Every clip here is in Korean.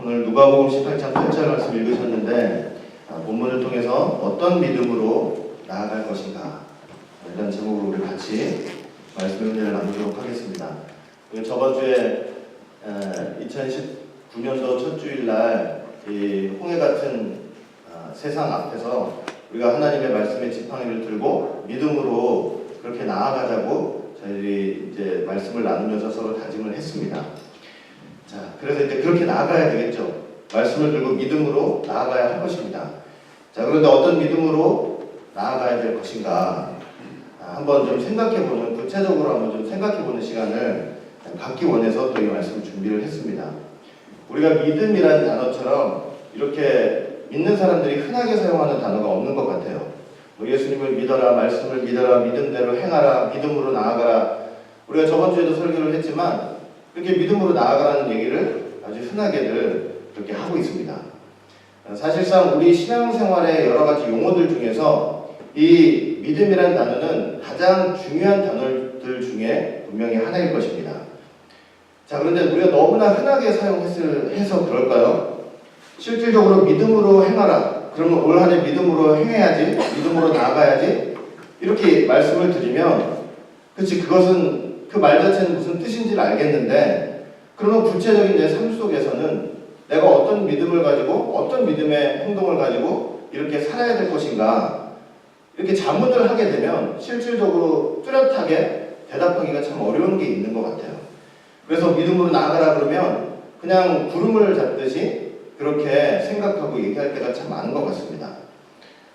오늘 누가복음 18장 8절 말씀 읽으셨는데 본문을 통해서 어떤 믿음으로 나아갈 것인가 이런 제목으로 우리 같이 말씀의 은혜를 나누도록 하겠습니다. 저번 주에 2019년도 첫 주일날 이 홍해 같은 세상 앞에서 우리가 하나님의 말씀의 지팡이를 들고 믿음으로 그렇게 나아가자고 저희들이 이제 말씀을 나누면서 서로 다짐을 했습니다. 자, 그래서 이제 그렇게 나아가야 되겠죠. 말씀을 들고 믿음으로 나아가야 할 것입니다. 자, 그런데 어떤 믿음으로 나아가야 될 것인가 한번 좀 생각해보는, 구체적으로 한번 좀 생각해보는 시간을 갖기 원해서 또 이 말씀을 준비를 했습니다. 우리가 믿음이라는 단어처럼 이렇게 믿는 사람들이 흔하게 사용하는 단어가 없는 것 같아요. 예수님을 믿어라, 말씀을 믿어라, 믿음대로 행하라, 믿음으로 나아가라. 우리가 저번 주에도 설교를 했지만 이렇게 믿음으로 나아가라는 얘기를 아주 흔하게들 그렇게 하고 있습니다. 사실상 우리 신앙생활의 여러 가지 용어들 중에서 이 믿음이라는 단어는 가장 중요한 단어들 중에 분명히 하나일 것입니다. 자, 그런데 우리가 너무나 흔하게 사용해서 그럴까요? 실질적으로 믿음으로 행하라. 그러면 올 한 해 믿음으로 행해야지, 믿음으로 나아가야지 이렇게 말씀을 드리면 그치, 그것은 그 말 자체는 무슨 뜻인지를 알겠는데 그러면 구체적인 내 삶 속에서는 내가 어떤 믿음을 가지고 어떤 믿음의 행동을 가지고 이렇게 살아야 될 것인가 이렇게 자문을 하게 되면 실질적으로 뚜렷하게 대답하기가 참 어려운 게 있는 것 같아요. 그래서 믿음으로 나아가라 그러면 그냥 구름을 잡듯이 그렇게 생각하고 얘기할 때가 참 많은 것 같습니다.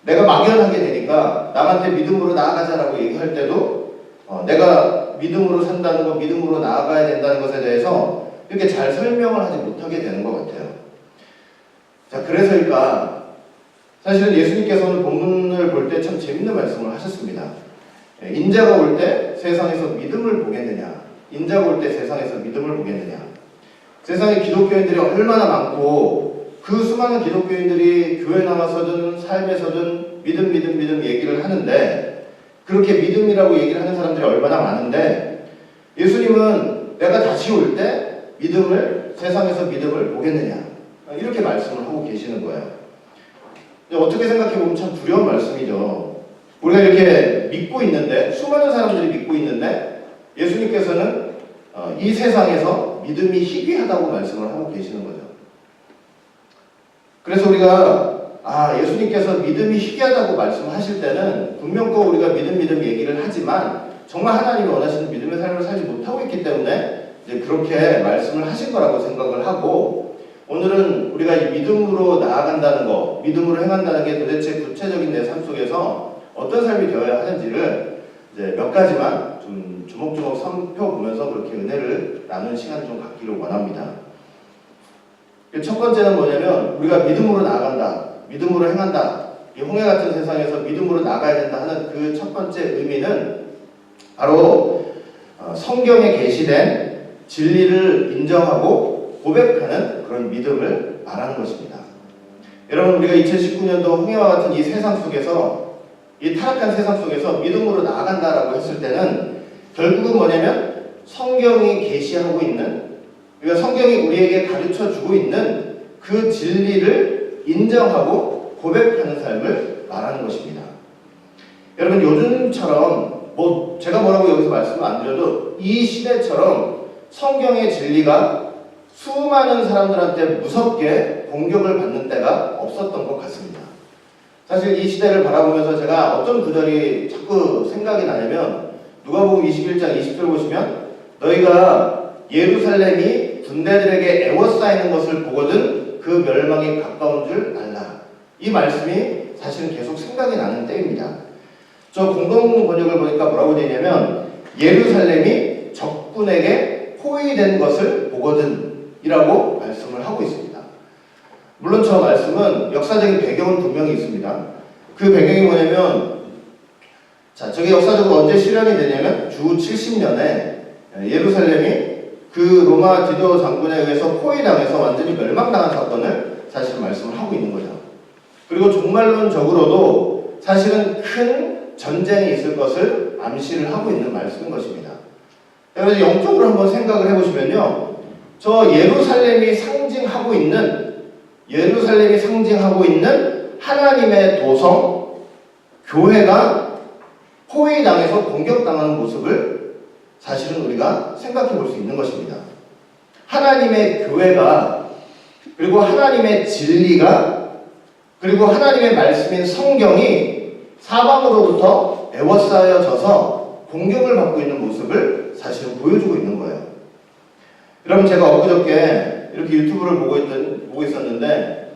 내가 막연하게 되니까 남한테 믿음으로 나아가자라고 얘기할 때도 내가 믿음으로 산다는 것, 믿음으로 나아가야 된다는 것에 대해서 이렇게 잘 설명을 하지 못하게 되는 것 같아요. 자, 그래서일까 사실은 예수님께서는 본문을 볼 때 참 재밌는 말씀을 하셨습니다. 인자가 올 때 세상에서 믿음을 보겠느냐, 인자가 올 때 세상에서 믿음을 보겠느냐. 세상에 기독교인들이 얼마나 많고 그 수많은 기독교인들이 교회 나와서든 삶에서든 믿음 얘기를 하는데 그렇게 믿음이라고 얘기를 하는 사람들이 얼마나 많은데 예수님은 내가 다시 올 때 세상에서 믿음을 보겠느냐 이렇게 말씀을 하고 계시는 거예요. 어떻게 생각해보면 참 두려운 말씀이죠. 우리가 이렇게 믿고 있는데 수많은 사람들이 믿고 있는데 예수님께서는 이 세상에서 믿음이 희귀하다고 말씀을 하고 계시는 거죠. 그래서 우리가 예수님께서 믿음이 희귀하다고 말씀하실 때는 분명 꼭 우리가 믿음 얘기를 하지만 정말 하나님이 원하시는 믿음의 삶을 살지 못하고 있기 때문에 이제 그렇게 말씀을 하신 거라고 생각을 하고 오늘은 우리가 이 믿음으로 나아간다는 거, 믿음으로 행한다는 게 도대체 구체적인 내 삶 속에서 어떤 삶이 되어야 하는지를 이제 몇 가지만 좀 조목조목 살펴보면서 그렇게 은혜를 나누는 시간을 좀 갖기를 원합니다. 첫 번째는 뭐냐면 우리가 믿음으로 나아간다, 믿음으로 행한다, 이 홍해 같은 세상에서 믿음으로 나가야 된다 하는 그 첫 번째 의미는 바로 성경에 게시된 진리를 인정하고 고백하는 그런 믿음을 말하는 것입니다. 여러분, 우리가 2019년도 홍해와 같은 이 세상 속에서, 이 타락한 세상 속에서 믿음으로 나아간다라고 했을 때는 결국은 뭐냐면 성경이 게시하고 있는, 그러니까 성경이 우리에게 가르쳐주고 있는 그 진리를 인정하고 고백하는 삶을 말하는 것입니다. 여러분, 요즘처럼 제가 뭐라고 여기서 말씀을 안 드려도 이 시대처럼 성경의 진리가 수많은 사람들한테 무섭게 공격을 받는 때가 없었던 것 같습니다. 사실 이 시대를 바라보면서 제가 어떤 구절이 자꾸 생각이 나냐면 누가복음 21장 20절 보시면 너희가 예루살렘이 군대들에게 에워싸이는 것을 보거든 그 멸망이 가까운 줄 알라. 이 말씀이 사실은 계속 생각이 나는 때입니다. 저 공동 번역을 보니까 뭐라고 되어 있냐면 예루살렘이 적군에게 포위된 것을 보거든 이라고 말씀을 하고 있습니다. 물론 저 말씀은 역사적인 배경은 분명히 있습니다. 그 배경이 뭐냐면 저게 역사적으로 언제 실현이 되냐면 주 70년에 예루살렘이 그 로마 디도 장군에 의해서 포위당해서 완전히 멸망당한 사건을 사실 말씀을 하고 있는 거죠. 그리고 종말론적으로도 사실은 큰 전쟁이 있을 것을 암시를 하고 있는 말씀인 것입니다. 그래서 영적으로 한번 생각을 해보시면요, 저 예루살렘이 상징하고 있는 하나님의 도성, 교회가 포위당해서 공격당하는 모습을 사실은 우리가 생각해 볼 수 있는 것입니다. 하나님의 교회가, 그리고 하나님의 진리가, 그리고 하나님의 말씀인 성경이 사방으로부터 에워싸여져서 공격을 받고 있는 모습을 사실은 보여주고 있는 거예요. 여러분, 제가 엊그저께 이렇게 유튜브를 보고 있었는데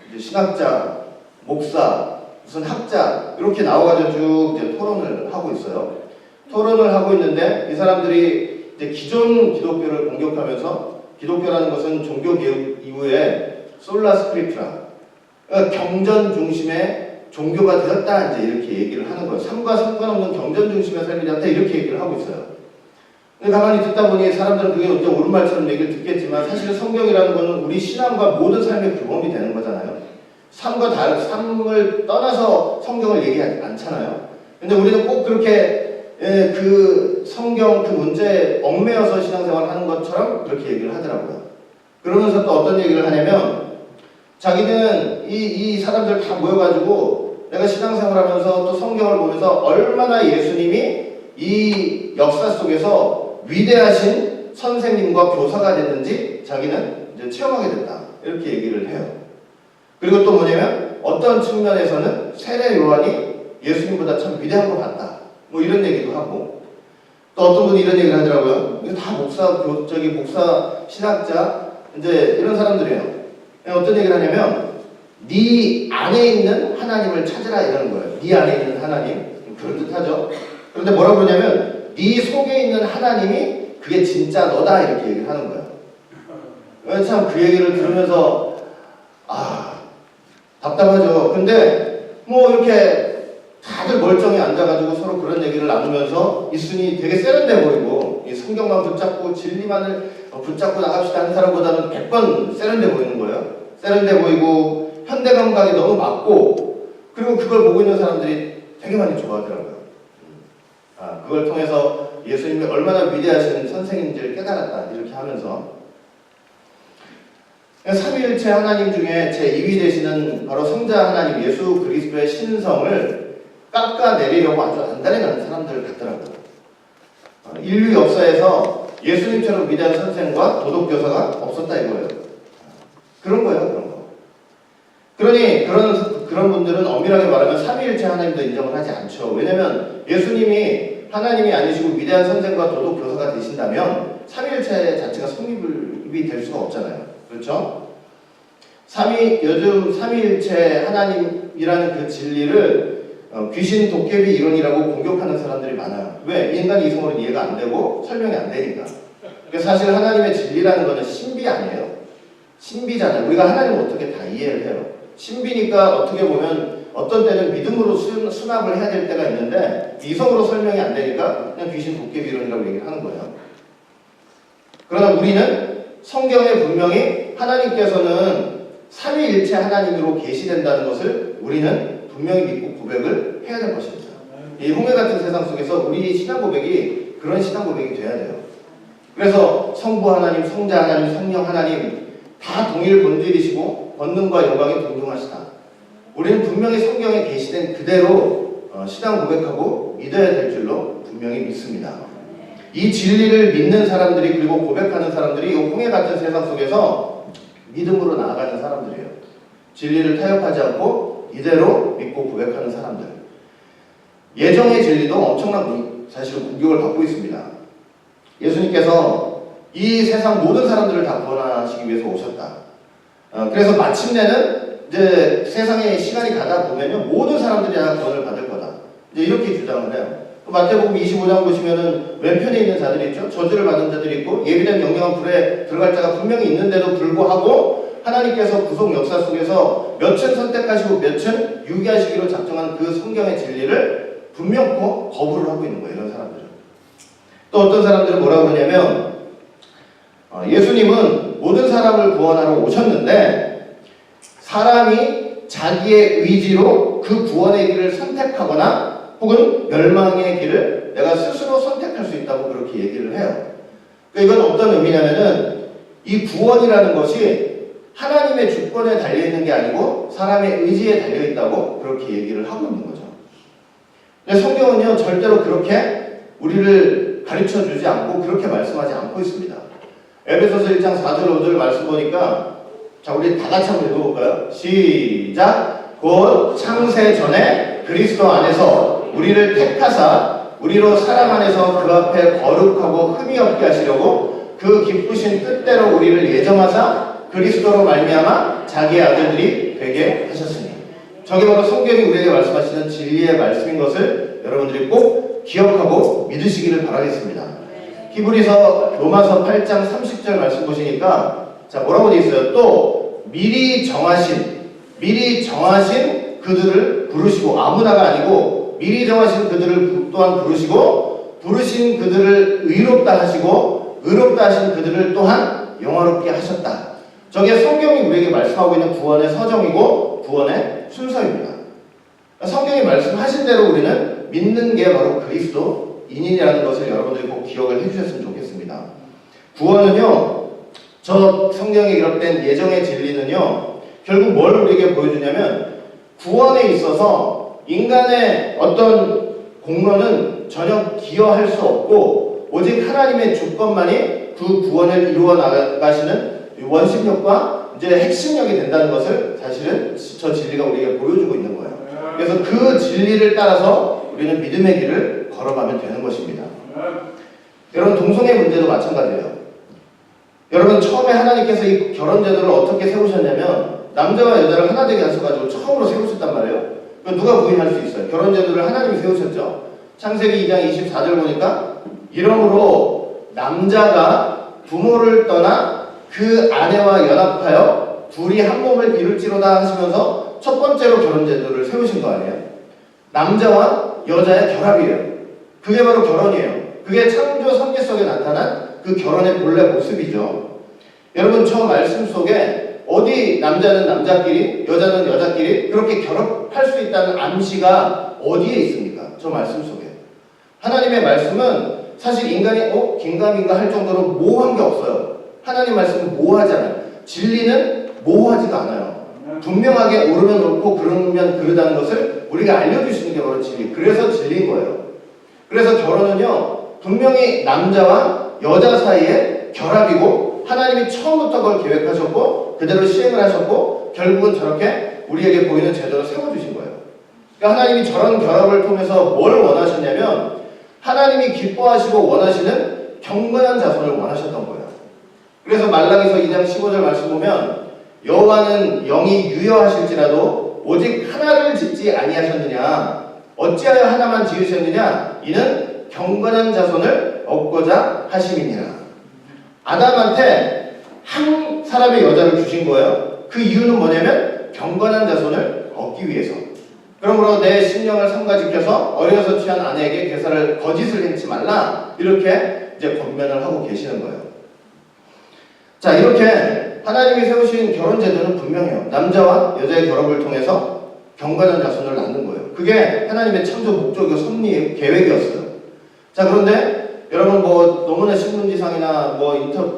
이제 신학자, 목사, 무슨 학자 이렇게 나와가지고 쭉 이제 토론을 하고 있어요. 토론을 하고 있는데 이 사람들이 이제 기존 기독교를 공격하면서, 기독교라는 것은 종교 개혁 이후에 솔라 스크립트라, 그러니까 경전 중심의 종교가 되었다, 이제 이렇게 얘기를 하는 거예요. 삶과 상관없는 경전 중심의 삶이 되었다, 이렇게 얘기를 하고 있어요. 근데 가만히 듣다 보니 사람들은 그게 이제 옳은 말처럼 얘기를 듣겠지만, 사실은 성경이라는 것은 우리 신앙과 모든 삶의 규범이 되는 거잖아요. 삶을 떠나서 성경을 얘기하지 않잖아요. 근데 우리는 꼭 그렇게 그 성경 그 문제에 얽매여서 신앙생활을 하는 것처럼 그렇게 얘기를 하더라고요. 그러면서 또 어떤 얘기를 하냐면, 자기는 이 사람들 다 모여가지고 내가 신앙생활 하면서 또 성경을 보면서 얼마나 예수님이 이 역사 속에서 위대하신 선생님과 교사가 됐는지 자기는 이제 체험하게 됐다, 이렇게 얘기를 해요. 그리고 또 뭐냐면 어떤 측면에서는 세례 요한이 예수님보다 참 위대한 것 같다, 뭐 이런 얘기도 하고, 또 어떤 분이 이런 얘기를 하더라고요. 이게 다 목사, 신학자, 이제 이런 사람들이에요. 어떤 얘기를 하냐면, 네 안에 있는 하나님을 찾으라, 이러는 거예요. 네 안에 있는 하나님, 그럴듯하죠. 그런데 뭐라고 그러냐면, 네 속에 있는 하나님이 그게 진짜 너다, 이렇게 얘기를 하는 거예요. 참 그 얘기를 들으면서 답답하죠. 근데 뭐 이렇게 다들 멀쩡히 앉아가지고 서로 그런 얘기를 나누면서 있으니 되게 세련돼 보이고, 이 성경만 붙잡고 진리만을 붙잡고 나갑시다 하는 사람보다는 100번 세련돼 보이는 거예요. 세련돼 보이고 현대 감각이 너무 맞고, 그리고 그걸 보고 있는 사람들이 되게 많이 좋아하더라고요. 그걸 통해서 예수님이 얼마나 위대하신 선생님인지를 깨달았다, 이렇게 하면서 삼위일체 하나님 중에 제2위 되시는 바로 성자 하나님 예수 그리스도의 신성을 깎아내리려고 아주 단단히 가는 사람들 같더라고요. 인류 역사에서 예수님처럼 위대한 선생과 도덕교사가 없었다, 이거예요. 그런 거예요, 그런 거. 그러니 그런 분들은 엄밀하게 말하면 삼위일체 하나님도 인정을 하지 않죠. 왜냐면 예수님이 하나님이 아니시고 위대한 선생과 도덕교사가 되신다면 삼위일체 자체가 성립이 될 수가 없잖아요. 그렇죠? 요즘 삼위일체 하나님이라는 그 진리를 귀신 도깨비 이론이라고 공격하는 사람들이 많아요. 왜? 인간이 이성으로 이해가 안 되고 설명이 안 되니까. 그래서 사실 하나님의 진리라는 것은 신비 아니에요. 신비잖아요. 우리가 하나님을 어떻게 다 이해를 해요. 신비니까 어떻게 보면 어떤 때는 믿음으로 수납을 해야 될 때가 있는데 이성으로 설명이 안 되니까 그냥 귀신 도깨비 이론이라고 얘기를 하는 거예요. 그러나 우리는 성경에 분명히 하나님께서는 삼위일체 하나님으로 계시된다는 것을 우리는 분명히 믿고 고백을 해야 될 것입니다. 이 홍해 같은 세상 속에서 우리 신앙 고백이 그런 신앙 고백이 돼야 돼요. 그래서 성부 하나님, 성자 하나님, 성령 하나님 다 동일 본질이시고 권능과 영광이 동등하시다. 우리는 분명히 성경에 계시된 그대로 신앙 고백하고 믿어야 될 줄로 분명히 믿습니다. 이 진리를 믿는 사람들이, 그리고 고백하는 사람들이 이 홍해 같은 세상 속에서 믿음으로 나아가는 사람들이에요. 진리를 타협하지 않고 이대로 믿고 고백하는 사람들. 예정의 진리도 엄청난 사실 공격을 받고 있습니다. 예수님께서 이 세상 모든 사람들을 다 구원하시기 위해서 오셨다. 그래서 마침내는 이제 세상에 시간이 가다 보면요, 모든 사람들이 다 구원을 받을 거다, 이제 이렇게 주장을 해요. 마태복음 25장 보시면은 왼편에 있는 자들이 있죠. 저주를 받은 자들이 있고 예비된 영영한 불에 들어갈 자가 분명히 있는데도 불구하고 하나님께서 구속 역사 속에서 몇천 선택하시고 몇천 유기하시기로 작정한 그 성경의 진리를 분명코 거부를 하고 있는 거예요, 이런 사람들은. 또 어떤 사람들은 뭐라고 하냐면 예수님은 모든 사람을 구원하러 오셨는데 사람이 자기의 의지로 그 구원의 길을 선택하거나 혹은 멸망의 길을 내가 스스로 선택할 수 있다고 그렇게 얘기를 해요. 그러니까 이건 어떤 의미냐면은 이 구원이라는 것이 하나님의 주권에 달려있는 게 아니고 사람의 의지에 달려있다고 그렇게 얘기를 하고 있는 거죠. 근데 성경은요 절대로 그렇게 우리를 가르쳐주지 않고 그렇게 말씀하지 않고 있습니다. 에베소서 1장 4절 5절 말씀 보니까 자 우리 다 같이 한번 읽어볼까요? 시작! 곧 창세 전에 그리스도 안에서 우리를 택하사 우리로 사랑 안에서 그 앞에 거룩하고 흠이 없게 하시려고 그 기쁘신 뜻대로 우리를 예정하사 그리스도로 말미암아 자기의 아들들이 되게 하셨으니. 저게 바로 성경이 우리에게 말씀하시는 진리의 말씀인 것을 여러분들이 꼭 기억하고 믿으시기를 바라겠습니다. 히브리서 로마서 8장 30절 말씀 보시니까 자 뭐라고 되어 있어요? 또 미리 정하신 그들을 부르시고, 아무나가 아니고 미리 정하신 그들을 또한 부르시고, 부르신 그들을 의롭다 하시고 의롭다 하신 그들을 또한 영화롭게 하셨다. 저게 성경이 우리에게 말씀하고 있는 구원의 서정이고 구원의 순서입니다. 성경이 말씀하신 대로 우리는 믿는 게 바로 그리스도인이라는 것을 여러분들이 꼭 기억을 해주셨으면 좋겠습니다. 구원은요, 저 성경에 기록된 예정의 진리는요, 결국 뭘 우리에게 보여주냐면 구원에 있어서 인간의 어떤 공로는 전혀 기여할 수 없고 오직 하나님의 주권만이 그 구원을 이루어 나가시는 원심력과 이제 핵심력이 된다는 것을 사실은 저 진리가 우리에게 보여주고 있는 거예요. 그래서 그 진리를 따라서 우리는 믿음의 길을 걸어가면 되는 것입니다. 여러분 동성애 문제도 마찬가지예요. 여러분 처음에 하나님께서 이 결혼 제도를 어떻게 세우셨냐면 남자와 여자를 하나 되게 하셔가지고 처음으로 세우셨단 말이에요. 누가 부인할 수 있어요? 결혼 제도를 하나님이 세우셨죠. 창세기 2장 24절 보니까 이러므로 남자가 부모를 떠나 그 아내와 연합하여 둘이 한 몸을 이룰지로다 하시면서 첫 번째로 결혼 제도를 세우신 거 아니에요? 남자와 여자의 결합이에요. 그게 바로 결혼이에요. 그게 창조 성계석에 나타난 그 결혼의 본래 모습이죠. 여러분 저 말씀 속에 어디 남자는 남자끼리 여자는 여자끼리 그렇게 결합할 수 있다는 암시가 어디에 있습니까? 저 말씀 속에. 하나님의 말씀은 사실 인간이 긴가민가 할 정도로 모호한 게 없어요. 하나님 말씀은 모호하지 않아요. 진리는 모호하지가 않아요. 분명하게 옳으면 옳고 그르면 그르다는 것을 우리가 알려주시는 게 바로 진리. 그래서 진리인 거예요. 그래서 결혼은요 분명히 남자와 여자 사이의 결합이고 하나님이 처음부터 그걸 계획하셨고 그대로 시행을 하셨고 결국은 저렇게 우리에게 보이는 제도를 세워주신 거예요. 그러니까 하나님이 저런 결합을 통해서 뭘 원하셨냐면 하나님이 기뻐하시고 원하시는 경건한 자손을 원하셨던 거예요. 그래서 말라기서 2장 15절 말씀 보면 여호와는 영이 유여하실지라도 오직 하나를 짓지 아니하셨느냐 어찌하여 하나만 지으셨느냐 이는 경건한 자손을 얻고자 하심이니라. 아담한테 한 사람의 여자를 주신 거예요. 그 이유는 뭐냐면 경건한 자손을 얻기 위해서. 그러므로 내 심령을 삼가지켜서 어려서 취한 아내에게 거짓을 행치 말라 이렇게 이제 권면을 하고 계시는 거예요. 자 이렇게 하나님이 세우신 결혼 제도는 분명해요. 남자와 여자의 결합을 통해서 경건한 자손을 낳는 거예요. 그게 하나님의 창조 목적이고 섭리 계획이었어요. 자 그런데 여러분 뭐 너무나 신문지상이나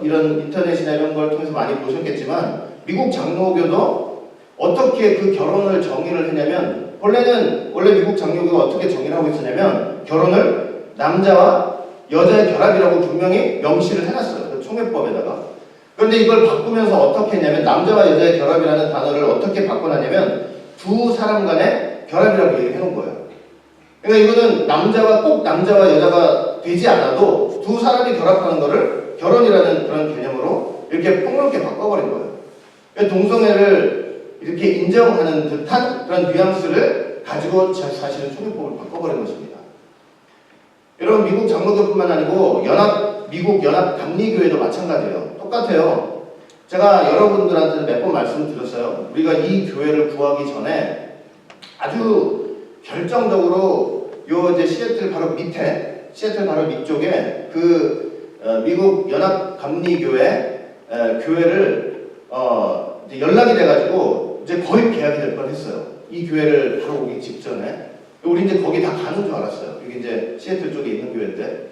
이런 인터넷이나 이런 걸 통해서 많이 보셨겠지만 미국 장로교도 어떻게 그 결혼을 정의를 했냐면 원래 미국 장로교가 어떻게 정의를 하고 있었냐면 결혼을 남자와 여자의 결합이라고 분명히 명시를 해놨어요. 그 총회법에다가. 그런데 이걸 바꾸면서 어떻게 했냐면 남자와 여자의 결합이라는 단어를 어떻게 바꿔놨냐면 두 사람 간의 결합이라고 얘기해놓은 거예요. 그러니까 이거는 꼭 남자와 여자가 되지 않아도 두 사람이 결합하는 거를 결혼이라는 그런 개념으로 이렇게 폭넓게 바꿔버린 거예요. 그러니까 동성애를 이렇게 인정하는 듯한 그런 뉘앙스를 가지고 사실은 총회법을 바꿔버린 것입니다. 여러분 미국 장로교뿐만 아니고 미국 연합 감리교회도 마찬가지예요. 똑같아요. 제가 여러분들한테 몇 번 말씀드렸어요. 우리가 이 교회를 구하기 전에 아주 결정적으로 이제 시애틀 바로 밑쪽에 미국 연합 감리교회 교회를 이제 연락이 돼가지고 이제 거의 계약이 될 뻔했어요. 이 교회를 바로 오기 직전에 우리 이제 거기 다 가는 줄 알았어요. 여기 이제 시애틀 쪽에 있는 교회인데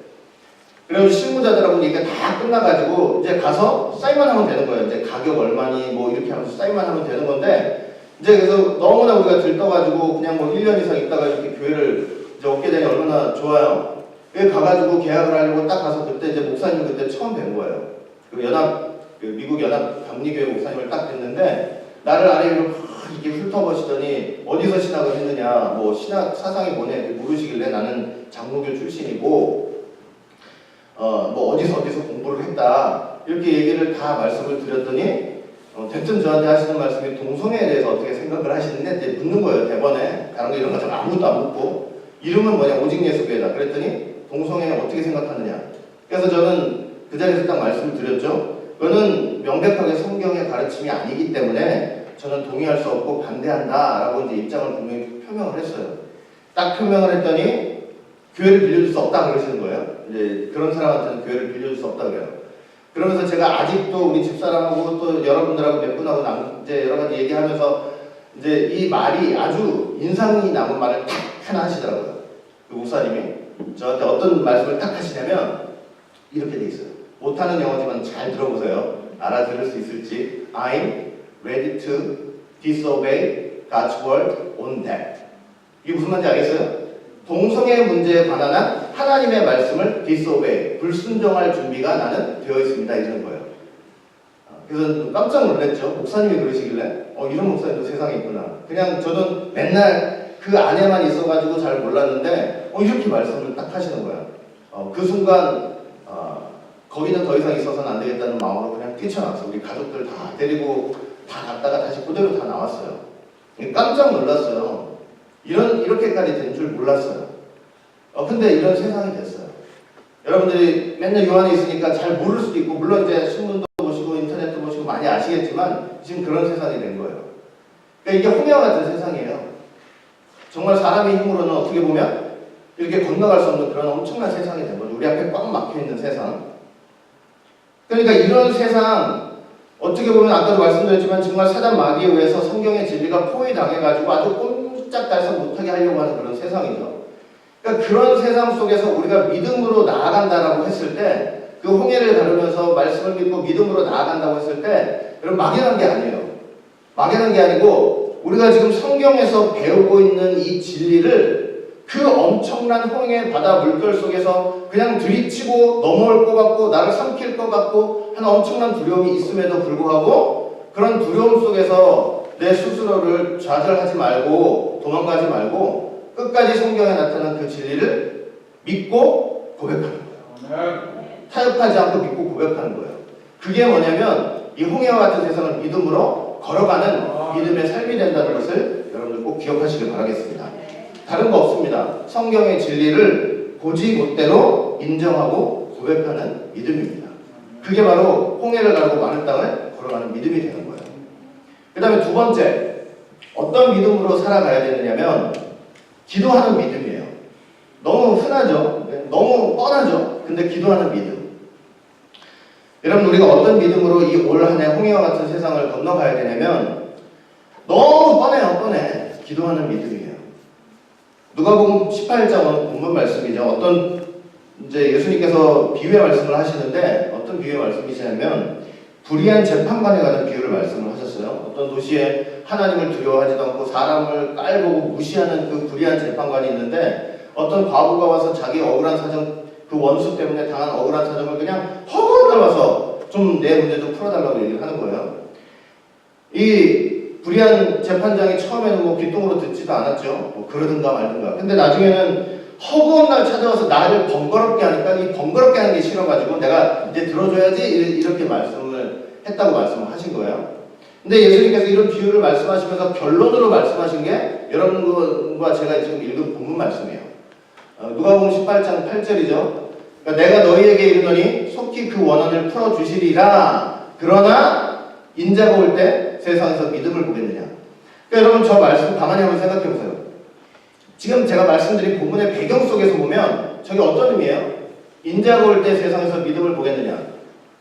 그래가지고 실무자들하고 얘기가 다 끝나가지고 이제 가서 사인만 하면 되는 거예요. 이제 가격 얼마니 뭐 이렇게 하면서 사인만 하면 되는 건데 이제 그래서 너무나 우리가 들떠가지고 그냥 뭐 1년 이상 있다가 이렇게 교회를 이제 얻게 되니 얼마나 좋아요. 여기 가가지고 계약을 하려고 딱 가서 그때 이제 목사님 그때 처음 뵌 거예요. 그 미국 연합 감리교회 목사님을 딱 뵀는데 나를 아래로 이렇게 훑어보시더니 어디서 신학을 했느냐, 뭐 신학 사상이 뭐냐 모르시길래 나는 장로교 출신이고 뭐 어디서 공부를 했다 이렇게 얘기를 다 말씀을 드렸더니 대뜸 저한테 하시는 말씀이 동성애에 대해서 어떻게 생각을 하시는데 이제 묻는 거예요. 대번에 다른 거 이런 거 아무것도 안 묻고 이름은 뭐냐 오직 예수교회다 그랬더니 동성애 어떻게 생각하느냐. 그래서 저는 그 자리에서 딱 말씀을 드렸죠. 그거는 명백하게 성경의 가르침이 아니기 때문에 저는 동의할 수 없고 반대한다라고 이제 입장을 분명히 표명을 했어요. 딱 표명을 했더니 교회를 빌려줄 수 없다 그러시는 거예요. 이제 그런 사람한테는 교회를 빌려줄 수 없다 그래요. 그러면서 제가 아직도 우리 집사람하고 또 여러분들하고 몇 분하고 이제 여러 가지 얘기하면서 이제 이 말이 아주 인상이 남은 말을 딱 하나 하시더라고요. 그 목사님이 저한테 어떤 말씀을 딱 하시냐면 이렇게 돼 있어요. 못하는 영어지만 잘 들어보세요. 알아들을 수 있을지. I'm ready to disobey God's word on that. 이게 무슨 말인지 알겠어요? 동성애 문제에 관한 하나님의 말씀을 disobey, 불순종할 준비가 나는 되어 있습니다. 이런 거예요. 그래서 깜짝 놀랐죠. 목사님이 그러시길래 이런 목사님도 세상에 있구나. 그냥 저는 맨날 그 안에만 있어가지고 잘 몰랐는데 이렇게 말씀을 딱 하시는 거예요. 그 순간 거기는 더 이상 있어서는 안 되겠다는 마음으로 그냥 뛰쳐나왔어요. 우리 가족들 다 데리고 다 갔다가 다시 그대로 다 나왔어요. 깜짝 놀랐어요. 이렇게까지 된 줄 몰랐어요. 근데 이런 세상이 됐어요. 여러분들이 맨날 요 안에 있으니까 잘 모를 수도 있고, 물론 이제 신문도 보시고 인터넷도 보시고 많이 아시겠지만 지금 그런 세상이 된 거예요. 그러니까 이게 홍해와 같은 세상이에요. 정말 사람의 힘으로는 어떻게 보면 이렇게 건너갈 수 없는 그런 엄청난 세상이 된 거죠. 우리 앞에 꽉 막혀 있는 세상. 그러니까 이런 세상, 어떻게 보면 아까도 말씀드렸지만 정말 사단 마귀에 의해서 성경의 진리가 포위당해가지고 아주 꼼짝달싹 못하게 하려고 하는 그런 세상이죠. 그러니까 그런 세상 속에서 우리가 믿음으로 나아간다라고 했을 때, 그 홍해를 다루면서 말씀을 믿고 믿음으로 나아간다고 했을 때, 여러분 막연한 게 아니에요. 막연한 게 아니고 우리가 지금 성경에서 배우고 있는 이 진리를 그 엄청난 홍해 바다 물결 속에서 그냥 들이치고 넘어올 것 같고 나를 삼킬 것 같고 하는 엄청난 두려움이 있음에도 불구하고 그런 두려움 속에서 내 스스로를 좌절하지 말고 도망가지 말고 끝까지 성경에 나타난 그 진리를 믿고 고백하는 거예요. 타협하지 않고 믿고 고백하는 거예요. 그게 뭐냐면 이 홍해와 같은 세상을 믿음으로 걸어가는 믿음의 삶이 된다는 것을 여러분들 꼭 기억하시길 바라겠습니다. 다른 거 없습니다. 성경의 진리를 고지 못대로 인정하고 고백하는 믿음입니다. 그게 바로 홍해를 가르고 많은 땅을 걸어가는 믿음이 되는 거예요. 그 다음에 두 번째, 어떤 믿음으로 살아가야 되느냐면 기도하는 믿음이에요. 너무 흔하죠? 너무 뻔하죠? 근데 기도하는 믿음. 여러분, 우리가 어떤 믿음으로 이 올 한 해 홍해와 같은 세상을 건너가야 되냐면 너무 뻔해요. 뻔해. 기도하는 믿음이에요. 누가복음 18장은 본문 말씀이죠. 어떤 이제 예수님께서 비유의 말씀을 하시는데 어떤 비유의 말씀이시냐면 불의한 재판관에 관한 비유를 말씀을 하셨어요. 어떤 도시에 하나님을 두려워하지도 않고 사람을 깔보고 무시하는 그 불의한 재판관이 있는데 어떤 과부가 와서 자기 억울한 사정, 그 원수 때문에 당한 억울한 사정을 그냥 허구한 와서 좀 내 문제 좀 풀어달라고 얘기를 하는 거예요. 이 불의한 재판장이 처음에는 뭐 귀뚱으로 듣지도 않았죠. 뭐 그러든가 말든가. 근데 나중에는 허구한 날 찾아와서 나를 번거롭게 하니까 이 번거롭게 하는 게 싫어가지고 내가 이제 들어줘야지 이렇게 말씀을 했다고 말씀을 하신 거예요. 근데 예수님께서 이런 비유를 말씀하시면서 결론으로 말씀하신 게 여러분과 제가 지금 읽은 본문 말씀이에요. 누가복음 18장 8절이죠. 그러니까 내가 너희에게 이르노니 속히 그 원한을 풀어주시리라. 그러나 인자가 올 때 세상에서 믿음을 보겠느냐. 그러니까 여러분 저 말씀 가만히 한번 생각해 보세요. 지금 제가 말씀드린 본문의 배경 속에서 보면 저게 어떤 의미예요? 인자가 올 때 세상에서 믿음을 보겠느냐.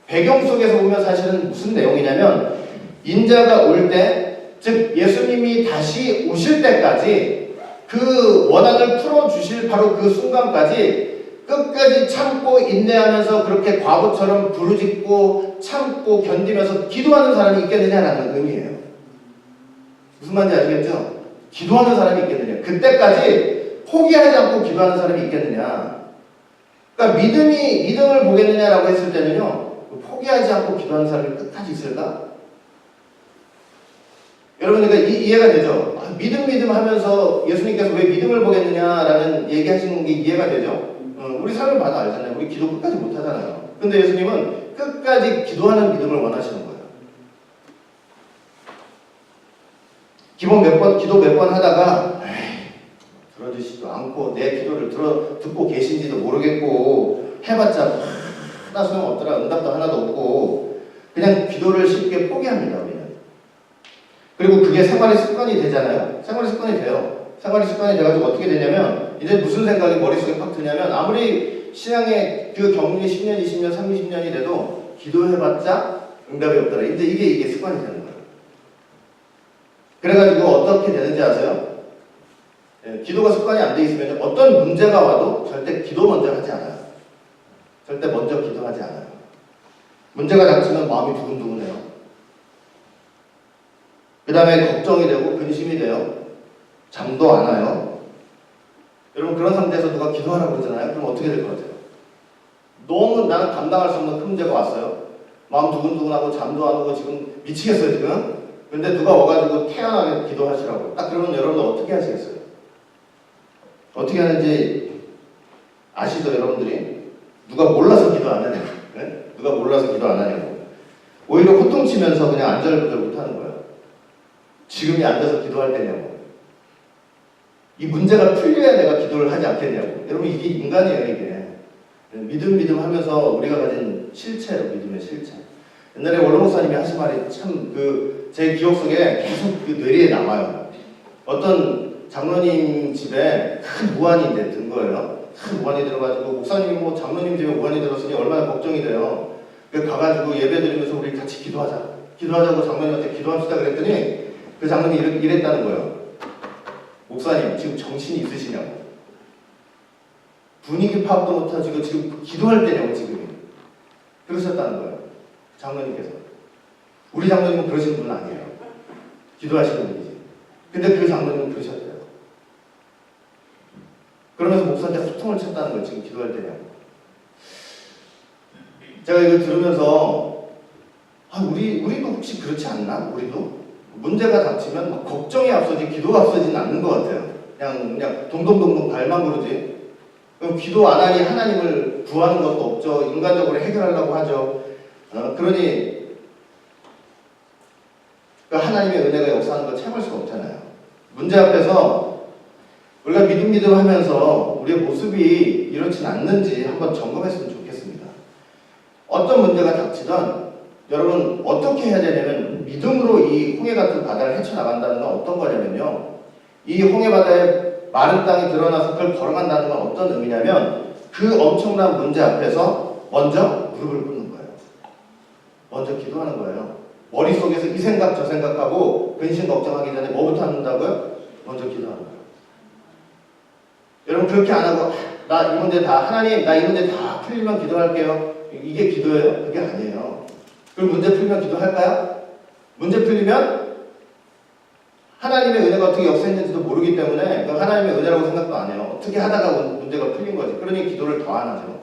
배경 속에서 보면 사실은 무슨 내용이냐면 인자가 올 때, 즉 예수님이 다시 오실 때까지 그 원한을 풀어주실 바로 그 순간까지 끝까지 참고 인내하면서 그렇게 과부처럼 부르짖고 참고 견디면서 기도하는 사람이 있겠느냐라는 의미예요. 무슨 말인지 아시겠죠? 기도하는 사람이 있겠느냐. 그때까지 포기하지 않고 기도하는 사람이 있겠느냐. 그러니까 믿음을 보겠느냐라고 했을 때는요, 포기하지 않고 기도하는 사람이 끝까지 있을까? 여러분, 그러니까 이해가 되죠? 믿음 하면서 예수님께서 왜 믿음을 보겠느냐라는 얘기하시는 게 이해가 되죠? 우리 삶을 봐도 알잖아요. 우리 기도 끝까지 못 하잖아요. 근데 예수님은 끝까지 기도하는 믿음을 원하시는 거예요. 기도 몇 번 하다가 들어주시지도 않고 내 기도를 듣고 계신지도 모르겠고 해봤자 하나 소용없더라. 응답도 하나도 없고 그냥 기도를 쉽게 포기합니다. 우리는. 그리고 그게 생활의 습관이 되잖아요. 생활의 습관이 돼요. 생활의 습관이 돼가지고 어떻게 되냐면 이제 무슨 생각이 머릿속에 팍 드냐면 아무리 신앙의 그 경륜이 10년, 20년, 30년이 돼도 기도해봤자 응답이 없더라. 이제 이게 습관이 되는 거예요. 그래가지고 어떻게 되는지 아세요? 기도가 습관이 안 돼 있으면 어떤 문제가 와도 절대 기도 먼저 하지 않아요. 절대 먼저 기도하지 않아요. 문제가 닥치면 마음이 두근두근해요. 그 다음에 걱정이 되고 근심이 돼요. 잠도 안 와요. 여러분 그런 상태에서 누가 기도하라고 그러잖아요. 그럼 어떻게 될 것 같아요? 너무 나는 감당할 수 없는 큰 문제가 왔어요. 마음 두근두근하고 잠도 안 오고 지금 미치겠어요 지금. 근데 누가 와가지고 태연하게 기도하시라고. 딱 그러면 여러분들 어떻게 하시겠어요? 어떻게 하는지 아시죠 여러분들이? 누가 몰라서 기도 안 하냐고. 네? 누가 몰라서 기도 안 하냐고. 오히려 호통치면서 그냥 안절부절 못하는 거예요. 지금이 앉아서 기도할 때냐고. 이 문제가 풀려야 내가 기도를 하지 않겠냐고. 여러분 이게 인간이에요 이게. 믿음 하면서 우리가 가진 실체예요. 믿음의 실체. 옛날에 원로 목사님이 하신 말이 참 제 기억 속에 계속 그 뇌리에 남아요. 어떤 장로님 집에 큰 무한이 든 거예요. 큰 무한이 들어가지고 목사님이 뭐 장로님 집에 무한이 들었으니 얼마나 걱정이 돼요. 그래서 가가지고 예배 드리면서 우리 같이 기도하자고 장로님한테 기도합시다 그랬더니 그 장로님이 이랬다는 거예요. 목사님 지금 정신이 있으시냐고. 분위기 파악도 못하시고 지금 기도할 때냐고 지금. 그러셨다는 거예요. 장로님께서. 우리 장로님은 그러신 분은 아니에요. 기도하시는 분이지. 근데 그 장로님은 그러셨대요. 그러면서 목사한테 소통을 찾다는 거예요. 지금 기도할 때냐고. 제가 이걸 들으면서 우리도 혹시 그렇지 않나? 우리도? 문제가 닥치면 막 걱정이 앞서지 기도가 앞서지는 않는 것 같아요. 그냥 동동동동 발만 부르지. 그럼 기도 안 하니 하나님을 구하는 것도 없죠. 인간적으로 해결하려고 하죠. 그러니 하나님의 은혜가 역사하는 걸 참을 수가 없잖아요. 문제 앞에서 우리가 믿음 하면서 우리의 모습이 이렇진 않는지 한번 점검했으면 좋겠습니다. 어떤 문제가 닥치던 여러분 어떻게 해야 되냐면 믿음으로 이 홍해 같은 바다를 헤쳐나간다는 건 어떤 거냐면요. 이 홍해 바다에 마른 땅이 드러나서 그걸 걸어간다는 건 어떤 의미냐면 그 엄청난 문제 앞에서 먼저 무릎을 꿇는 거예요. 먼저 기도하는 거예요. 머릿속에서 이 생각 저 생각하고 근심 걱정하기 전에 뭐부터 한다고요? 먼저 기도하는 거예요. 여러분 그렇게 안 하고 나 이 문제 다 하나님 나 이 문제 다 풀리면 기도할게요. 이게 기도예요? 그게 아니에요. 그럼 문제 풀리면 기도할까요? 문제 풀리면 하나님의 은혜가 어떻게 역사했는지도 모르기 때문에 하나님의 은혜라고 생각도 안 해요. 어떻게 하다가 문제가 풀린 거지. 그러니 기도를 더 안 하죠.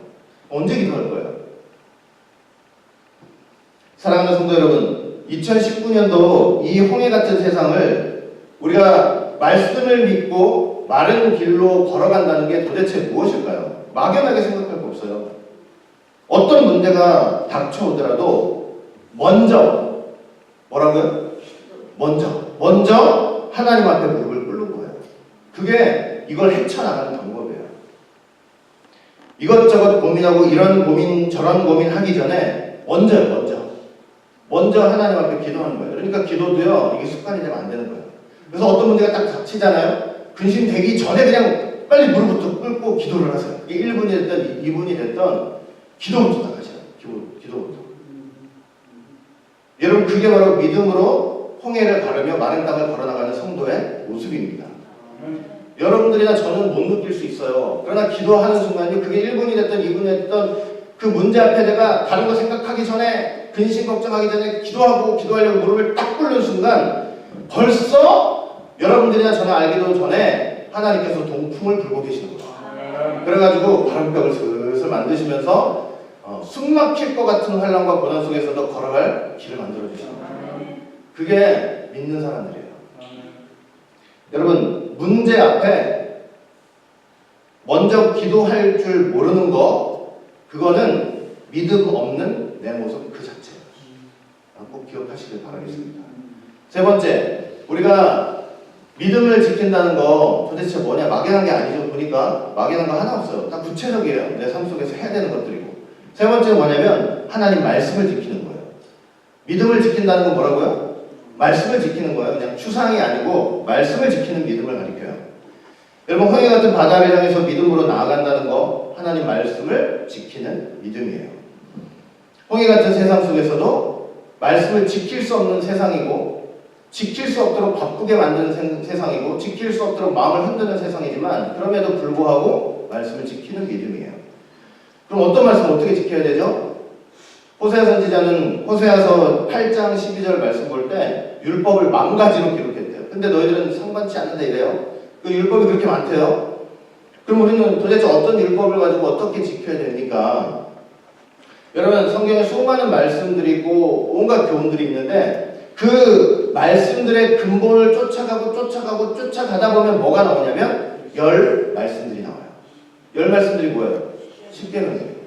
언제 기도할 거예요? 사랑하는 성도 여러분 2019년도 이 홍해 같은 세상을 우리가 말씀을 믿고 마른 길로 걸어간다는 게 도대체 무엇일까요? 막연하게 생각할 거 없어요. 어떤 문제가 닥쳐오더라도 먼저 뭐라고요? 먼저 하나님 앞에 무릎을 꿇는 거예요. 그게 이걸 헤쳐나가는 방법이에요. 이것저것 고민하고 이런 고민 저런 고민 하기 전에 먼저 하나님 앞에 기도하는 거예요. 그러니까 기도도요 이게 습관이 되면 안 되는 거예요. 그래서 어떤 문제가 딱 닥치잖아요. 근심되기 전에 그냥 빨리 무릎부터 꿇고 기도를 하세요. 이게 1분이 됐든 2분이 됐든 기도부터 나가셔요. 기도부터. 여러분 그게 바로 믿음으로 홍해를 가르며 마른 땅을 걸어나가는 성도의 모습입니다. 여러분들이나 저는 못 느낄 수 있어요. 그러나 기도하는 순간요, 그게 1분이 됐던 2분이 됐던 그 문제 앞에 내가 다른 거 생각하기 전에, 근심 걱정하기 전에 기도하려고 무릎을 딱 꿇는 순간 벌써 여러분들이나 저는 알기도 전에 하나님께서 동풍을 불고 계시는 거예요. 그래가지고 바람벽을 슬슬 만드시면서 숨 막힐 것 같은 환란과 고난 속에서도 걸어갈 길을 만들어 주시는 거예요. 그게 믿는 사람들이에요. 여러분, 문제 앞에 먼저 기도할 줄 모르는 거, 그거는 믿음 없는 내 모습 그 자체예요. 꼭 기억하시길 바라겠습니다. 세 번째, 우리가 믿음을 지킨다는 거 도대체 뭐냐? 막연한 게 아니죠. 보니까 막연한 거 하나 없어요. 다 구체적이에요. 내 삶 속에서 해야 되는 것들이고. 세 번째는 뭐냐면 하나님 말씀을 지키는 거예요. 믿음을 지킨다는 건 뭐라고요? 말씀을 지키는 거예요. 그냥 추상이 아니고 말씀을 지키는 믿음을 가리켜요. 여러분, 홍해 같은 바다를 향해서 믿음으로 나아간다는 거, 하나님 말씀을 지키는 믿음이에요. 홍해 같은 세상 속에서도 말씀을 지킬 수 없는 세상이고, 지킬 수 없도록 바꾸게 만드는 세상이고, 지킬 수 없도록 마음을 흔드는 세상이지만, 그럼에도 불구하고 말씀을 지키는 믿음이에요. 그럼 어떤 말씀을 어떻게 지켜야 되죠? 호세아 선지자는 호세아서 8장 12절 말씀 볼 때 율법을 10,000가지로 기록했대요. 근데 너희들은 상반치 않는다 이래요. 그 율법이 그렇게 많대요. 그럼 우리는 도대체 어떤 율법을 가지고 어떻게 지켜야 됩니까? 여러분, 성경에 수많은 말씀들이 있고 온갖 교훈들이 있는데 그 말씀들의 근본을 쫓아가다 보면 뭐가 나오냐면 10 말씀들이 나와요. 10 말씀들이 뭐예요? 10계명이에요.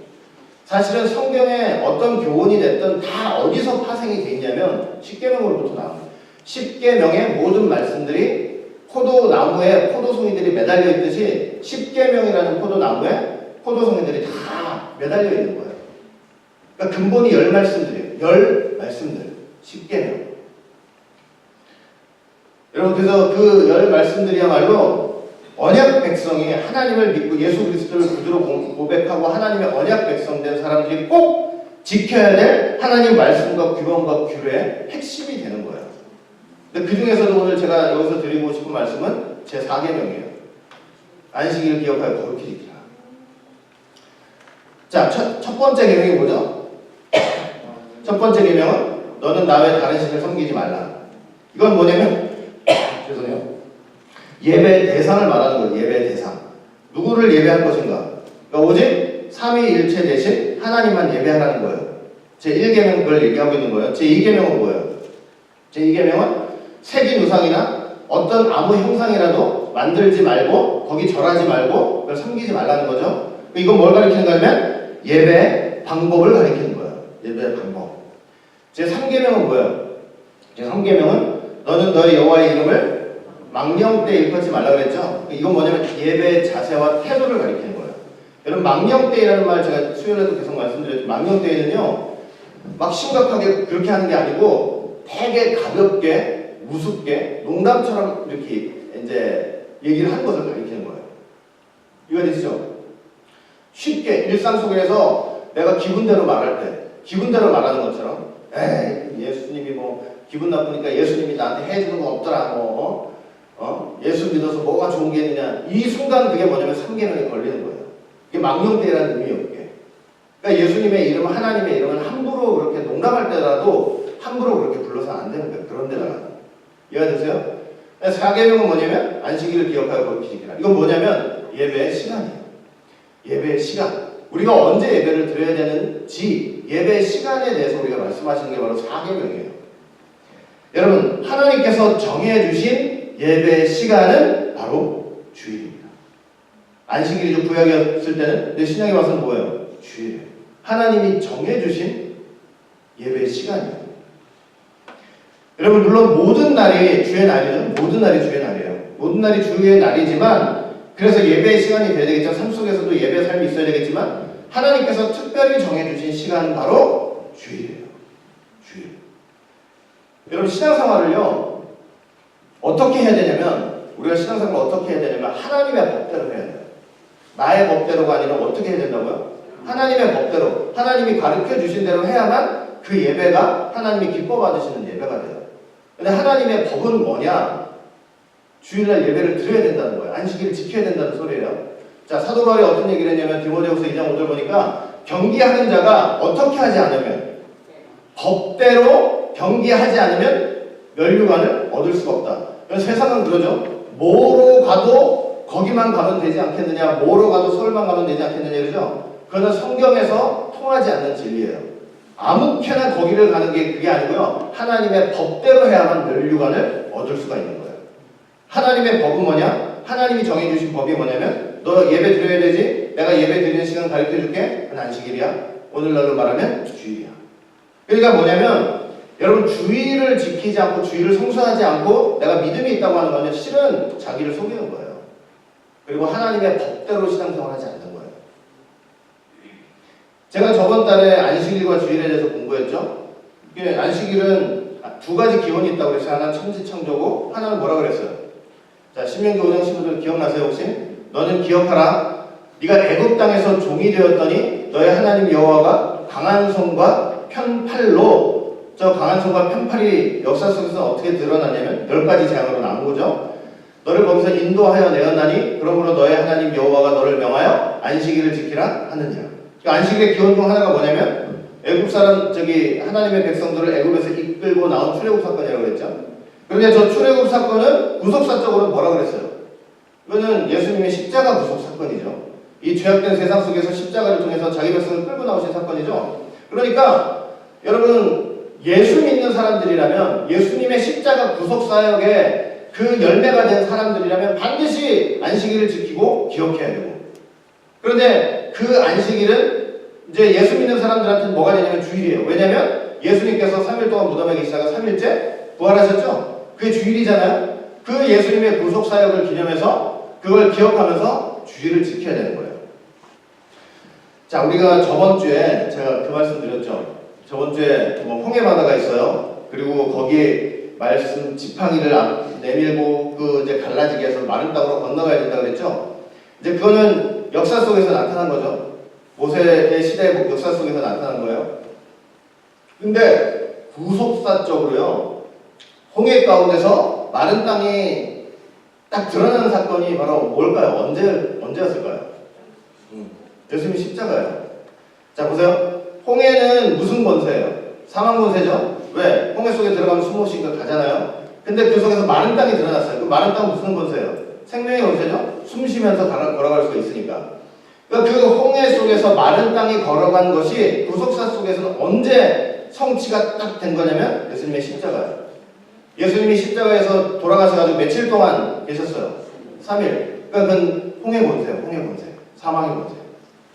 사실은 성경에 어떤 교훈이 됐든 다 어디서 파생이 돼 있냐면 10계명으로부터 나옵니다. 10계명의 모든 말씀들이 포도나무에 포도송이들이 매달려 있듯이 10계명이라는 포도나무에 포도송이들이 다 매달려 있는 거예요. 그러니까 근본이 10 말씀들이에요. 10 말씀들, 10계명. 여러분, 그래서 그 10 말씀들이야말로 언약 백성이 하나님을 믿고 예수 그리스도를 구주로 고백하고 하나님의 언약 백성 된 사람들이 꼭 지켜야 될 하나님 말씀과 규범과 규례의 핵심이 되는 거예요. 근데 그 중에서도 오늘 제가 여기서 드리고 싶은 말씀은 제 4계명이에요. 안식일을 기억하여 거룩히 지키라. 자, 첫 번째 계명이 뭐죠? 첫 번째 계명은 너는 나 외 다른 신을 섬기지 말라. 이건 뭐냐면 죄송해요. 예배 대상을 말하는 거예요. 예배 대상. 누구를 예배할 것인가? 그러니까 오직 삼위일체 대신 하나님만 예배하라는 거예요. 제1계명은 그걸 얘기하고 있는 거예요. 제2계명은 뭐예요? 제2계명은 새긴 우상이나 어떤 아무 형상이라도 만들지 말고 거기 절하지 말고 그걸 섬기지 말라는 거죠. 이건 뭘 가리키는가 하면 예배 방법을 가리키는 거예요. 예배 방법. 제3계명은 뭐예요? 제3계명은 너는 너의 여호와의 이름을 망령 때 일컫지 말라 그랬죠? 이건 뭐냐면 예배 자세와 태도를 가리키는 거예요. 여러분, 망령 때라는 말 제가 수요일에도 계속 말씀드렸죠. 망령 때는요, 막 심각하게 그렇게 하는 게 아니고 되게 가볍게, 우습게, 농담처럼 이렇게 이제 얘기를 하는 것을 가리키는 거예요. 이해되시죠? 쉽게 일상 속에서 내가 기분대로 말할 때, 기분대로 말하는 것처럼, 에이, 예수님이 뭐 기분 나쁘니까 예수님이 나한테 해주는 거 없더라, 예수 믿어서 뭐가 좋은 게 있느냐. 이 순간 그게 뭐냐면 3계명에 걸리는 거예요. 이게 망령되라는 의미 없게. 그러니까 예수님의 이름, 하나님의 이름은 함부로 그렇게 농담할 때라도 함부로 그렇게 불러서 안 되는 거예요. 그런 데다가. 이해가 되세요? 4계명은 뭐냐면 안식일을 기억하여 거룩히 지키라. 이건 뭐냐면 예배의 시간이에요. 예배의 시간. 우리가 언제 예배를 드려야 되는지 예배의 시간에 대해서 우리가 말씀하시는 게 바로 4계명이에요. 여러분, 하나님께서 정해주신 예배의 시간은 바로 주일입니다. 안식일이 구약이었을 때는, 근데 신약에 와서는 뭐예요? 주일이에요. 하나님이 정해주신 예배의 시간이에요. 여러분, 물론 모든 날이 주의 날이죠. 모든 날이 주의 날이에요. 모든 날이 주의 날이지만, 그래서 예배의 시간이 돼야 되겠죠. 삶 속에서도 예배의 삶이 있어야 되겠지만, 하나님께서 특별히 정해주신 시간은 바로 주일이에요. 주일. 여러분, 신앙생활을요, 어떻게 해야 되냐면, 우리가 신앙생활을 어떻게 해야 되냐면 하나님의 법대로 해야 돼요. 나의 법대로가 아니라 어떻게 해야 된다고요? 하나님의 법대로, 하나님이 가르쳐 주신 대로 해야만 그 예배가 하나님이 기뻐 받으시는 예배가 돼요. 근데 하나님의 법은 뭐냐? 주일날 예배를 드려야 된다는 거예요. 안식일을 지켜야 된다는 소리예요. 자, 사도 바울이 어떤 얘기를 했냐면 디모데후서 2장 5절 보니까 경기하는 자가 어떻게 하지 않으면, 법대로 경기하지 않으면 면류관을 얻을 수가 없다. 세상은 그러죠. 뭐로 가도 거기만 가면 되지 않겠느냐, 뭐로 가도 서울만 가면 되지 않겠느냐 그러죠. 그거는 성경에서 통하지 않는 진리예요. 아무렇게나 거기를 가는 게 그게 아니고요. 하나님의 법대로 해야만 면류관을 얻을 수가 있는 거예요. 하나님의 법은 뭐냐? 하나님이 정해주신 법이 뭐냐면 너 예배 드려야 되지? 내가 예배 드리는 시간 가르쳐줄게. 그건 안식일이야. 오늘날로 말하면 주일이야. 그러니까 뭐냐면 여러분 주일을 지키지 않고 주일을 성수하지 않고 내가 믿음이 있다고 하는 거는 실은 자기를 속이는 거예요. 그리고 하나님의 법대로 신앙생활을 하지 않는 거예요. 제가 저번 달에 안식일과 주일에 대해서 공부했죠. 이게 안식일은 두 가지 기원이 있다고 그랬어요. 하나는 천지창조고 하나는 뭐라 그랬어요? 자, 신명기 5장 15절 기억나세요 혹시? 너는 기억하라. 네가 애굽 땅에서 종이 되었더니 너의 하나님 여호와가 강한 손과 편팔로, 저 강한 손과 편팔이 역사 속에서 어떻게 드러나냐면 10가지 재앙으로 나온 거죠. 너를 거기서 인도하여 내었나니 그러므로 너의 하나님 여호와가 너를 명하여 안식일을 지키라 하느니라. 그러니까 안식일의 기원 중 하나가 뭐냐면 애굽 사람 하나님의 백성들을 애굽에서 이끌고 나온 출애굽 사건이라고 그랬죠. 그런데 저 출애굽 사건은 구속사적으로 뭐라 그랬어요? 이거는 예수님의 십자가 구속 사건이죠. 이 죄악된 세상 속에서 십자가를 통해서 자기 백성을 끌고 나오신 사건이죠. 그러니까 여러분 예수 믿는 사람들이라면 예수님의 십자가 구속 사역에 그 열매가 된 사람들이라면 반드시 안식일을 지키고 기억해야 되고, 그런데 그 안식일은 이제 예수 믿는 사람들한테는 뭐가 되냐면 주일이에요. 왜냐면 예수님께서 3일 동안 무덤에 계시다가 3일째 부활하셨죠. 그게 주일이잖아요. 그 예수님의 구속 사역을 기념해서 그걸 기억하면서 주일을 지켜야 되는 거예요. 자, 우리가 저번 주에 제가 그 말씀 드렸죠. 저번 주에 홍해 바다가 있어요. 그리고 거기에 말씀 지팡이를 내밀고 그 이제 갈라지게 해서 마른 땅으로 건너가야 된다 그랬죠. 이제 그거는 역사 속에서 나타난 거죠. 모세의 시대의 역사 속에서 나타난 거예요. 근데 구속사적으로요, 홍해 가운데서 마른 땅이 딱 드러나는 사건이 바로 뭘까요? 언제였을까요? 예수님이 십자가예요. 자, 보세요. 홍해는 무슨 권세예요? 사망 권세죠? 왜? 홍해 속에 들어가면 숨 못 쉬니까 가잖아요. 근데 그 속에서 마른 땅이 드러났어요. 그 마른 땅은 무슨 권세예요? 생명의 권세죠? 숨 쉬면서 걸어갈 수가 있으니까. 그러니까 그 홍해 속에서 마른 땅이 걸어간 것이 구속사 속에서는 언제 성취가 딱 된 거냐면 예수님의 십자가예요. 예수님이 십자가에서 돌아가셔가지고 며칠 동안 계셨어요? 3일. 그러니까 그건 홍해 권세예요. 홍해 권세. 사망의 권세.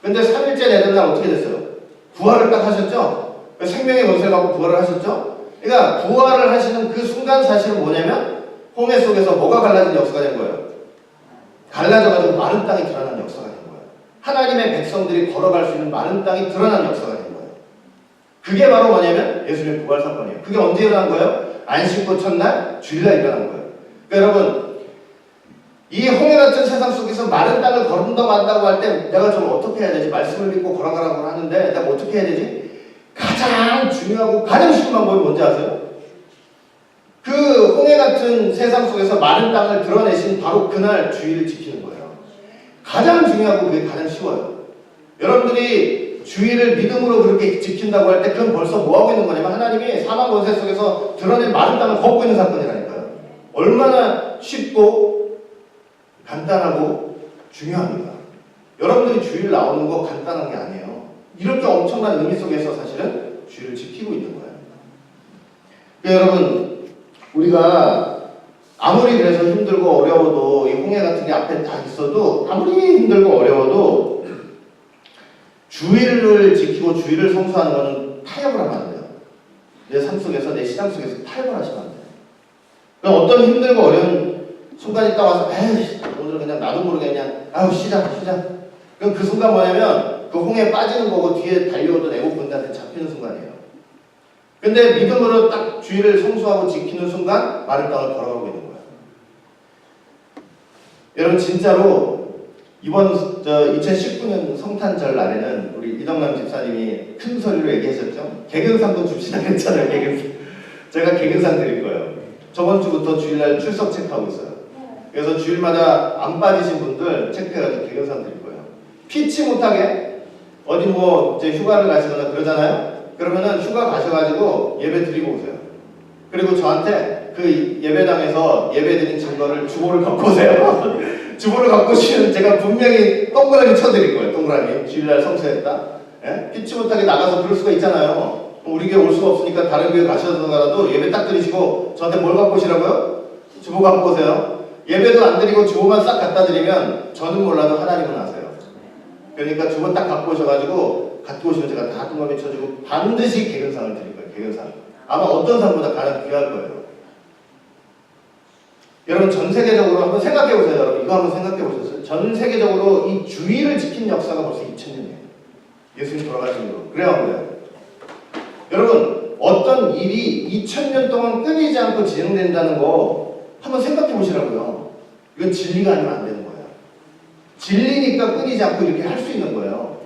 근데 3일째 되는 날 어떻게 됐어요? 부활을 딱 하셨죠? 생명의 권세를 갖고 부활을 하셨죠? 그러니까 부활을 하시는 그 순간 사실은 뭐냐면 홍해 속에서 뭐가 갈라진 역사가 된 거예요? 갈라져가지고 마른 땅이 드러난 역사가 된 거예요. 하나님의 백성들이 걸어갈 수 있는 마른 땅이 드러난 역사가 된 거예요. 그게 바로 뭐냐면 예수님의 부활 사건이에요. 그게 언제 일어난 거예요? 안식구 첫날 주일날 일어난 거예요. 그러니까 여러분, 이 홍해 같은 세상 속에서 마른 땅을 걸은다고 한다고 할 때 내가 좀 어떻게 해야 되지? 말씀을 믿고 걸어가라고 하는데 내가 어떻게 해야 되지? 가장 중요하고 가장 쉬운 방법이 뭔지 아세요? 그 홍해 같은 세상 속에서 마른 땅을 드러내신 바로 그날 주일을 지키는 거예요. 가장 중요하고 그게 가장 쉬워요. 여러분들이 주일을 믿음으로 그렇게 지킨다고 할 때 그건 벌써 뭐하고 있는 거냐면 하나님이 사망 권세 속에서 드러낸 마른 땅을 걷고 있는 사건이라니까요. 얼마나 쉽고 간단하고 중요합니다. 여러분들이 주일 나오는 거 간단한 게 아니에요. 이렇게 엄청난 의미 속에서 사실은 주일을 지키고 있는 거예요. 그러니까 여러분, 우리가 아무리 그래서 힘들고 어려워도 이 홍해 같은 게 앞에 다 있어도 아무리 힘들고 어려워도 주일을 지키고 주일을 성수하는 것은 타협을 하면 안 돼요. 내 삶 속에서, 내 신앙 속에서 타협을 하시면 안 돼요. 그럼 어떤 힘들고 어려운 순간이 딱 와서 에이 오늘 그냥 나도 모르게 그냥 아우 쉬자. 그럼 그 순간 뭐냐면 그 홍해에 빠지는 거고 뒤에 달려오던 애국군들한테 잡히는 순간이에요. 근데 믿음으로 딱 주일을 성수하고 지키는 순간 마른 땅을 걸어가고 있는 거예요. 여러분 진짜로 이번 2019년 성탄절 날에는 우리 이덕남 집사님이 큰 소리로 얘기하셨죠. 개근상도 줍시다 했잖아요. 제가 개근상 드릴 거예요. 저번 주부터 주일날 출석 체크하고 있어요. 그래서 주일마다 안 빠지신 분들 체크해가지고 개근상 드릴 거예요. 피치 못하게 어디 뭐 이제 휴가를 가시거나 그러잖아요. 그러면은 휴가 가셔가지고 예배 드리고 오세요. 그리고 저한테 그 예배당에서 예배 드린 증거를 주보를 갖고 오세요. 주보를 갖고 오시면 제가 분명히 동그라미 쳐드릴 거예요. 동그라미. 주일날 성수했다. 예? 피치 못하게 나가서 그럴 수가 있잖아요. 우리 교회 올 수가 없으니까 다른 교회 가셔서라도 예배 딱 드리시고 저한테 뭘 갖고 오시라고요? 주보 갖고 오세요. 예배도 안 드리고 주보만 싹 갖다 드리면 저는 몰라도 하나님은 아세요. 그러니까 주보 딱 갖고 오셔가지고 갖고 오시면 제가 다 동그라미 쳐주고 반드시 개근상을 드릴 거예요. 개근상. 아마 어떤 상보다 가장 귀할 거예요. 여러분 전 세계적으로 한번 생각해 보세요. 여러분 이거 한번 생각해 보셨어요? 전 세계적으로 이 주의를 지킨 역사가 벌써 2000년이에요. 예수님 돌아가신 거. 그래요, 안 그래요? 여러분 어떤 일이 2000년 동안 끊이지 않고 진행된다는 거 한번 생각해 보시라고요. 이건 진리가 아니면 안 되는 거예요. 진리니까 끊이지 않고 이렇게 할 수 있는 거예요.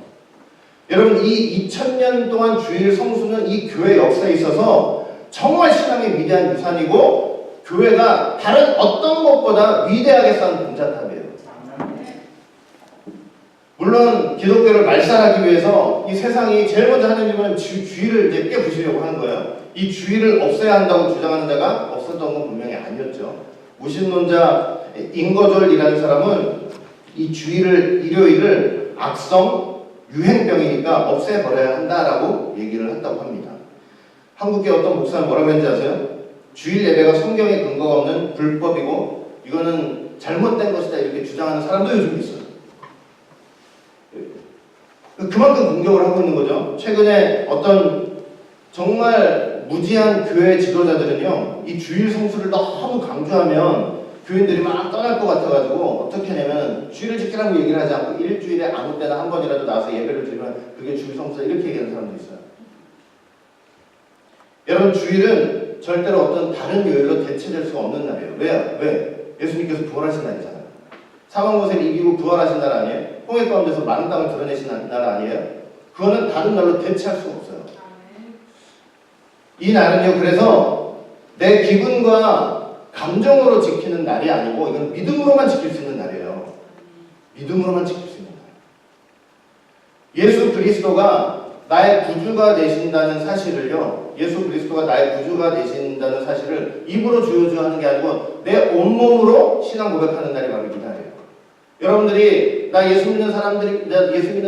여러분 이 2000년 동안 주일 성수는 이 교회 역사에 있어서 정말 신앙의 위대한 유산이고 교회가 다른 어떤 것보다 위대하게 쌓은 봉자탑이에요. 물론 기독교를 말살하기 위해서 이 세상이 제일 먼저 하는 일은 주의를 이제 깨부시려고 하는 거예요. 이 주의를 없애야 한다고 주장하는 자가 없었던 건 분명히 아니었죠. 무신론자 인거절이라는 사람은 이 주의를 일요일을 악성 유행병이니까 없애버려야 한다라고 얘기를 한다고 합니다. 한국의 어떤 목사는 뭐라고 했는지 아세요? 주일 예배가 성경에 근거가 없는 불법이고 이거는 잘못된 것이다 이렇게 주장하는 사람도 요즘 있어요. 그만큼 공격을 하고 있는 거죠. 최근에 어떤 정말 무지한 교회 지도자들은요, 이 주일 성수를 너무 강조하면 교인들이 막 떠날 것 같아가지고 어떻게 하냐면 주일을 지키라고 얘기를 하지 않고 일주일에 아무 때나 한 번이라도 나와서 예배를 드리면 그게 주일 성수다 이렇게 얘기하는 사람도 있어요. 여러분 주일은 절대로 어떤 다른 요일로 대체될 수가 없는 날이에요. 왜요? 왜? 예수님께서 부활하신 날이잖아요. 사망 모세를 이기고 부활하신 날 아니에요? 홍해 가운데서 많은 땅을 드러내신 날 아니에요? 그거는 다른 날로 대체할 수가 없어요. 이 날은요, 그래서 내 기분과 감정으로 지키는 날이 아니고 이건 믿음으로만 지킬 수 있는 날이에요. 믿음으로만 지킬 수 있는 날. 예수 그리스도가 나의 구주가 되신다는 사실을요, 예수 그리스도가 나의 구주가 되신다는 사실을 입으로 주여주하는 게 아니고 내 온몸으로 신앙 고백하는 날이 바로 이 날이에요. 여러분들이 나 예수 믿는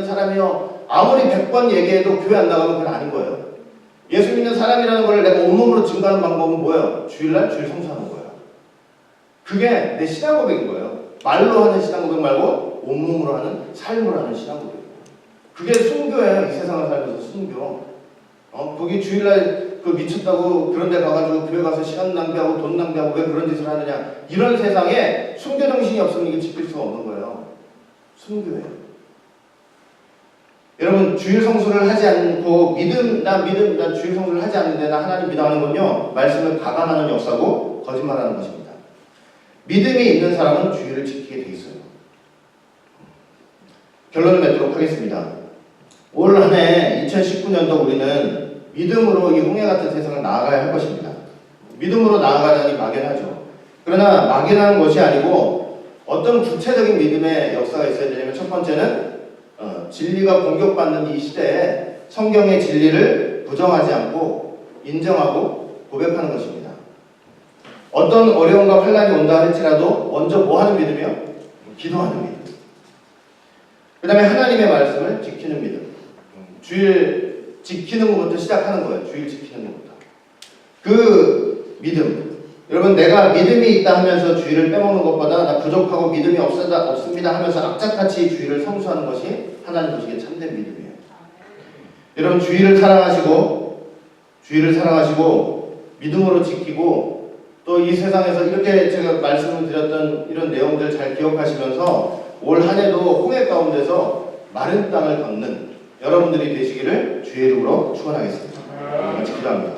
사람이요 아무리 100번 얘기해도 교회 안 나가면 그건 아닌 거예요. 예수 믿는 사람이라는 걸 내가 온몸으로 증거하는 방법은 뭐예요? 주일날 주일 성수하는 거예요. 그게 내 신앙 고백인 거예요. 말로 하는 신앙 고백 말고 온몸으로 하는 삶으로 하는 신앙 고백. 그게 순교예요. 이 세상을 살면서 순교. 거기 주일날 그 미쳤다고 그런 데 가가지고 교회 가서 시간 낭비하고 돈 낭비하고 왜 그런 짓을 하느냐. 이런 세상에 순교 정신이 없으면 이게 지킬 수가 없는 거예요. 순교예요. 여러분 주일 성수를 하지 않고 나 주일 성수를 하지 않는데 나 하나님 믿어하는 건요. 말씀을 가감하는 역사고 거짓말하는 것입니다. 믿음이 있는 사람은 주일을 지키게 돼 있어요. 결론을 맺도록 하겠습니다. 올 한 해 2019년도 우리는 믿음으로 이 홍해 같은 세상을 나아가야 할 것입니다. 믿음으로 나아가자니 막연하죠. 그러나 막연한 것이 아니고 어떤 구체적인 믿음의 역사가 있어야 되냐면 첫 번째는 진리가 공격받는 이 시대에 성경의 진리를 부정하지 않고 인정하고 고백하는 것입니다. 어떤 어려움과 환난이 온다 할지라도 먼저 뭐 하는 믿음이요? 기도하는 믿음. 그 다음에 하나님의 말씀을 지키는 믿음. 주일 지키는 것부터 시작하는 거예요. 주일 지키는 것부터. 그 믿음. 여러분 내가 믿음이 있다 하면서 주일을 빼먹는 것보다 나 부족하고 믿음이 없습니다 하면서 악착같이 주일을 성수하는 것이 하나님 보시기에 참된 믿음이에요. 여러분 주일을 사랑하시고 믿음으로 지키고 또 이 세상에서 이렇게 제가 말씀을 드렸던 이런 내용들 잘 기억하시면서 올 한 해도 홍해 가운데서 마른 땅을 걷는 여러분들이 되시기를 주의 이름으로 축원하겠습니다. 같이 기도합니다.